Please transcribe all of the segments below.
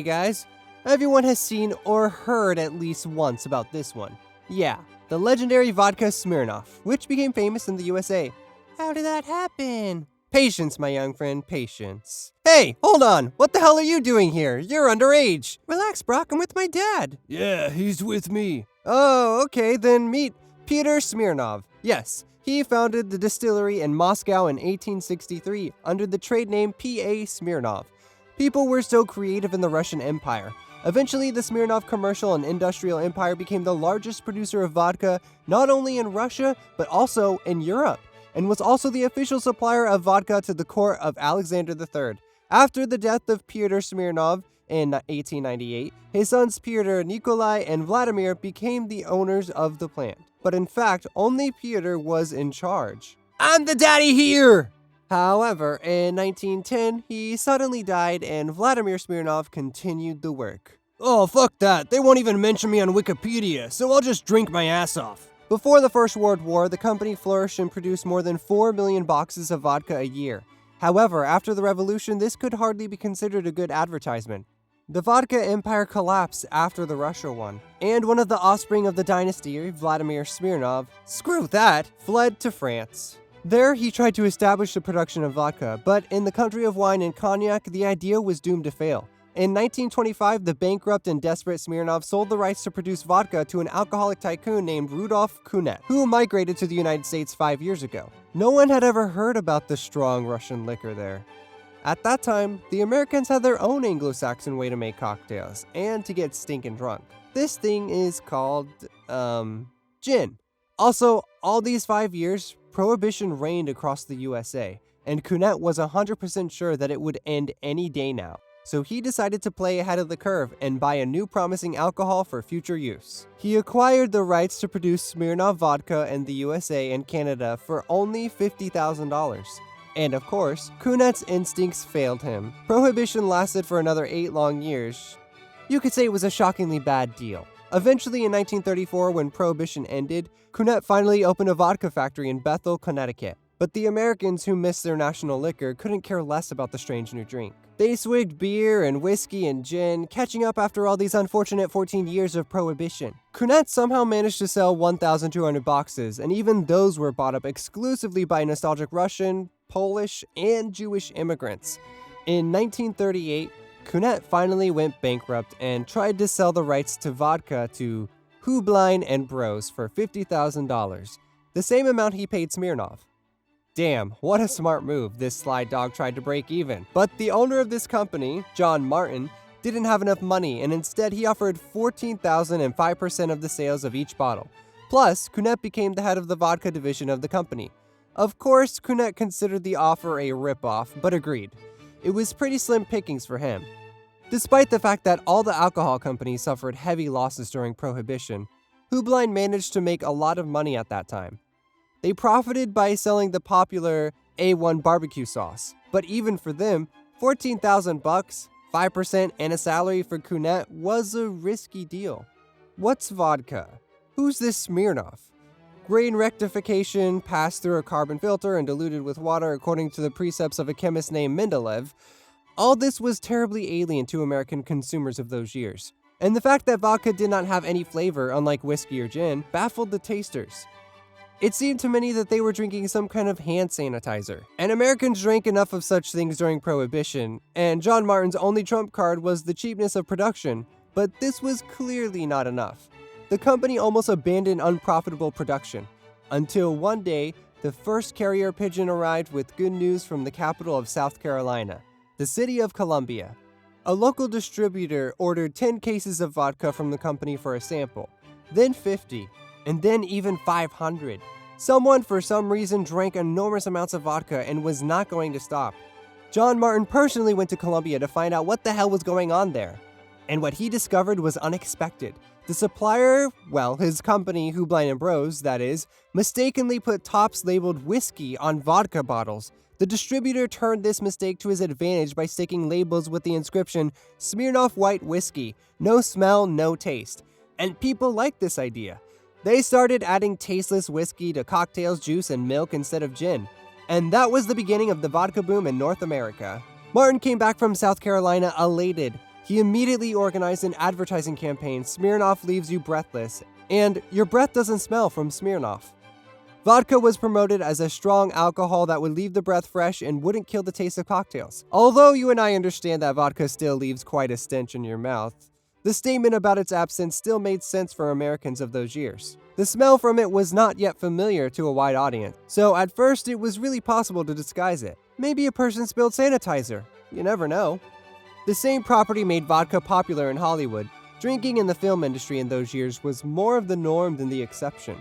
guys. Everyone has seen or heard at least once about this one. Yeah, the legendary vodka Smirnoff, which became famous in the USA. How did that happen? Patience, my young friend, patience. Hey, hold on! What the hell are you doing here? You're underage! Relax, Brocc, I'm with my dad. Yeah, he's with me. Oh, okay, then meet Peter Smirnov. Yes, he founded the distillery in Moscow in 1863 under the trade name P.A. Smirnov. People were so creative in the Russian Empire. Eventually, the Smirnov commercial and industrial empire became the largest producer of vodka, not only in Russia, but also in Europe, and was also the official supplier of vodka to the court of Alexander III. After the death of Peter Smirnov in 1898, his sons Peter, Nikolai, and Vladimir became the owners of the plant. But in fact, only Peter was in charge. I'm the daddy here! However, in 1910, he suddenly died and Vladimir Smirnov continued the work. Oh, fuck that. They won't even mention me on Wikipedia, so I'll just drink my ass off. Before the First World War, the company flourished and produced more than 4 million boxes of vodka a year. However, after the revolution, this could hardly be considered a good advertisement. The vodka empire collapsed after the Russia one, and one of the offspring of the dynasty, Vladimir Smirnov, screw that, fled to France. There, he tried to establish the production of vodka, but in the country of wine and cognac, the idea was doomed to fail. In 1925, the bankrupt and desperate Smirnov sold the rights to produce vodka to an alcoholic tycoon named Rudolf Kunet, who migrated to the United States 5 years ago. No one had ever heard about the strong Russian liquor there. At that time, the Americans had their own Anglo-Saxon way to make cocktails, and to get stinking drunk. This thing is called, gin. Also, all these 5 years, Prohibition reigned across the USA, and Kunet was 100% sure that it would end any day now. So he decided to play ahead of the curve and buy a new promising alcohol for future use. He acquired the rights to produce Smirnoff vodka in the USA and Canada for only $50,000. And of course, Kunet's instincts failed him. Prohibition lasted for another 8 long years. You could say it was a shockingly bad deal. Eventually in 1934, when Prohibition ended, Kunet finally opened a vodka factory in Bethel, Connecticut. But the Americans who missed their national liquor couldn't care less about the strange new drink. They swigged beer and whiskey and gin, catching up after all these unfortunate 14 years of Prohibition. Kunet somehow managed to sell 1,200 boxes, and even those were bought up exclusively by nostalgic Russian, Polish, and Jewish immigrants. In 1938, Kunet finally went bankrupt and tried to sell the rights to vodka to Hublein and Bros for $50,000, the same amount he paid Smirnoff. Damn, what a smart move. This sly dog tried to break even. But the owner of this company, John Martin, didn't have enough money, and instead he offered $14,000 and 5% of the sales of each bottle. Plus, Kunet became the head of the vodka division of the company. Of course, Kunet considered the offer a ripoff, but agreed. It was pretty slim pickings for him. Despite the fact that all the alcohol companies suffered heavy losses during Prohibition, Hublein managed to make a lot of money at that time. They profited by selling the popular A1 barbecue sauce, but even for them, $14,000, 5%, and a salary for Kunet was a risky deal. What's vodka? Who's this Smirnoff? Grain rectification passed through a carbon filter and diluted with water according to the precepts of a chemist named Mendeleev. All this was terribly alien to American consumers of those years. And the fact that vodka did not have any flavor, unlike whiskey or gin, baffled the tasters. It seemed to many that they were drinking some kind of hand sanitizer. And Americans drank enough of such things during Prohibition, and John Martin's only trump card was the cheapness of production, but this was clearly not enough. The company almost abandoned unprofitable production, until one day, the first carrier pigeon arrived with good news from the capital of South Carolina, the city of Columbia. A local distributor ordered 10 cases of vodka from the company for a sample, then 50, and then even 500. Someone, for some reason, drank enormous amounts of vodka and was not going to stop. John Martin personally went to Columbia to find out what the hell was going on there. And what he discovered was unexpected. The supplier, well, his company, Hublein & Bros, that is, mistakenly put tops labeled whiskey on vodka bottles. The distributor turned this mistake to his advantage by sticking labels with the inscription, Smirnoff White Whiskey, no smell, no taste. And people liked this idea. They started adding tasteless whiskey to cocktails, juice, and milk instead of gin. And that was the beginning of the vodka boom in North America. Martin came back from South Carolina elated. He immediately organized an advertising campaign, Smirnoff Leaves You Breathless, and Your Breath Doesn't Smell from Smirnoff. Vodka was promoted as a strong alcohol that would leave the breath fresh and wouldn't kill the taste of cocktails. Although you and I understand that vodka still leaves quite a stench in your mouth, the statement about its absence still made sense for Americans of those years. The smell from it was not yet familiar to a wide audience, so at first it was really possible to disguise it. Maybe a person spilled sanitizer. You never know. The same property made vodka popular in Hollywood. Drinking in the film industry in those years was more of the norm than the exception.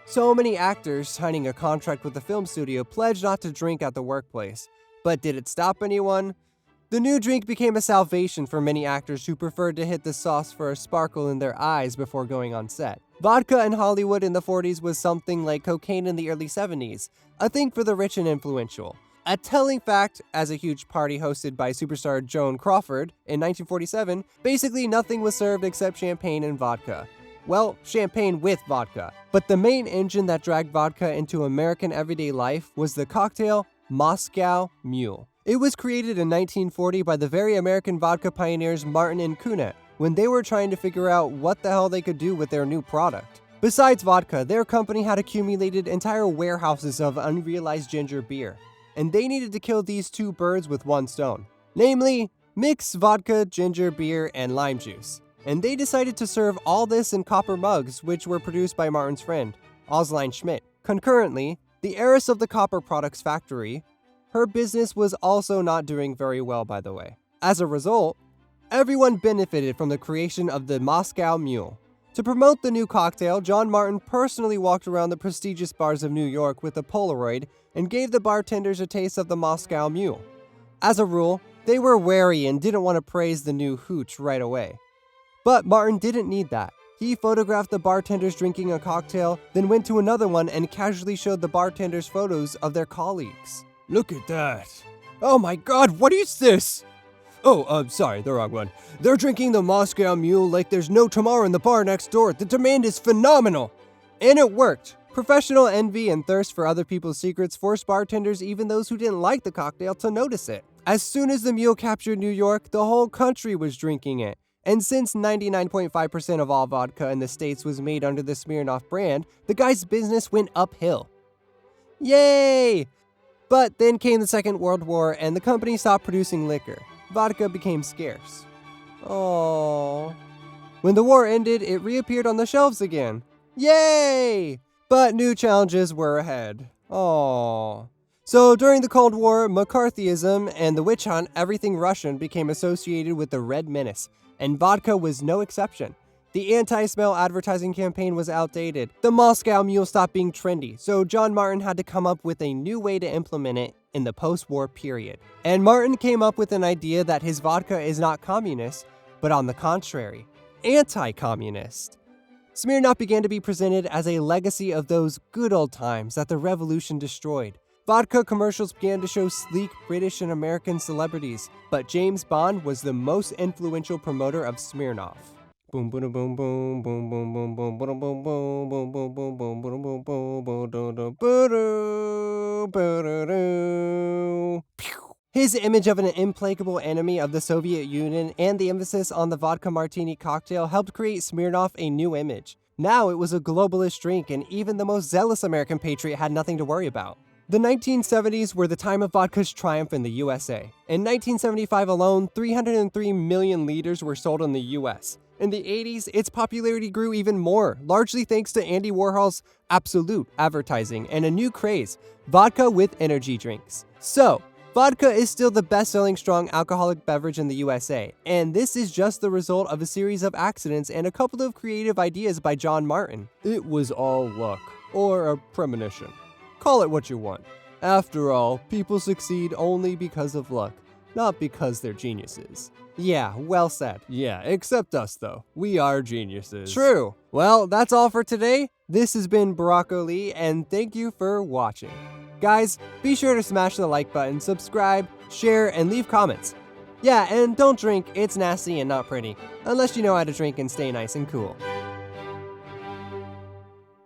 So many actors signing a contract with the film studio pledged not to drink at the workplace. But did it stop anyone? The new drink became a salvation for many actors who preferred to hit the sauce for a sparkle in their eyes before going on set. Vodka in Hollywood in the 40s was something like cocaine in the early 70s, a thing for the rich and influential. A telling fact, as a huge party hosted by superstar Joan Crawford in 1947, basically nothing was served except champagne and vodka. Well, champagne with vodka. But the main engine that dragged vodka into American everyday life was the cocktail Moscow Mule. It was created in 1940 by the very American vodka pioneers Martin and Kunet when they were trying to figure out what the hell they could do with their new product. Besides vodka, their company had accumulated entire warehouses of unrealized ginger beer, and they needed to kill these two birds with one stone. Namely, mix vodka, ginger beer, and lime juice. And they decided to serve all this in copper mugs, which were produced by Martin's friend, Osline Schmidt. Concurrently, the heiress of the copper products factory, her business was also not doing very well, by the way. As a result, everyone benefited from the creation of the Moscow Mule. To promote the new cocktail, John Martin personally walked around the prestigious bars of New York with a Polaroid and gave the bartenders a taste of the Moscow Mule. As a rule, they were wary and didn't want to praise the new hooch right away. But Martin didn't need that. He photographed the bartenders drinking a cocktail, then went to another one and casually showed the bartenders photos of their colleagues. Look at that. Oh my god, what is this? Oh, sorry, the wrong one. They're drinking the Moscow Mule like there's no tomorrow in the bar next door. The demand is phenomenal. And it worked. Professional envy and thirst for other people's secrets forced bartenders, even those who didn't like the cocktail, to notice it. As soon as the Mule captured New York, the whole country was drinking it. And since 99.5% of all vodka in the States was made under the Smirnoff brand, the guy's business went uphill. Yay! But then came the Second World War and the company stopped producing liquor. Vodka became scarce. Aww. When the war ended, it reappeared on the shelves again. Yay! But new challenges were ahead. Aww. So during the Cold War, McCarthyism and the witch hunt, everything Russian became associated with the Red Menace, and vodka was no exception. The anti-smell advertising campaign was outdated. The Moscow Mule stopped being trendy, so John Martin had to come up with a new way to implement it in the post-war period. And Martin came up with an idea that his vodka is not communist, but on the contrary, anti-communist. Smirnoff began to be presented as a legacy of those good old times that the revolution destroyed. Vodka commercials began to show sleek British and American celebrities, but James Bond was the most influential promoter of Smirnoff. Boom boom boom boom boom boom boom boom boom boom boom boom boom boom boom boom boom boom. His image of an implacable enemy of the Soviet Union and the emphasis on the vodka martini cocktail helped create Smirnoff a new image. Now it was a globalist drink, and even the most zealous American patriot had nothing to worry about. The 1970s were the time of vodka's triumph in the USA. In 1975 alone, 303 million liters were sold in the US. In the 80s, its popularity grew even more, largely thanks to Andy Warhol's Absolute advertising and a new craze, vodka with energy drinks. So, vodka is still the best-selling strong alcoholic beverage in the USA, and this is just the result of a series of accidents and a couple of creative ideas by John Martin. It was all luck, or a premonition. Call it what you want. After all, people succeed only because of luck, not because they're geniuses. Yeah, well said. Yeah, except us though. We are geniuses. True. Well, that's all for today. This has been Broccoli, and thank you for watching. Guys, be sure to smash the like button, subscribe, share, and leave comments. Yeah, and don't drink, it's nasty and not pretty. Unless you know how to drink and stay nice and cool.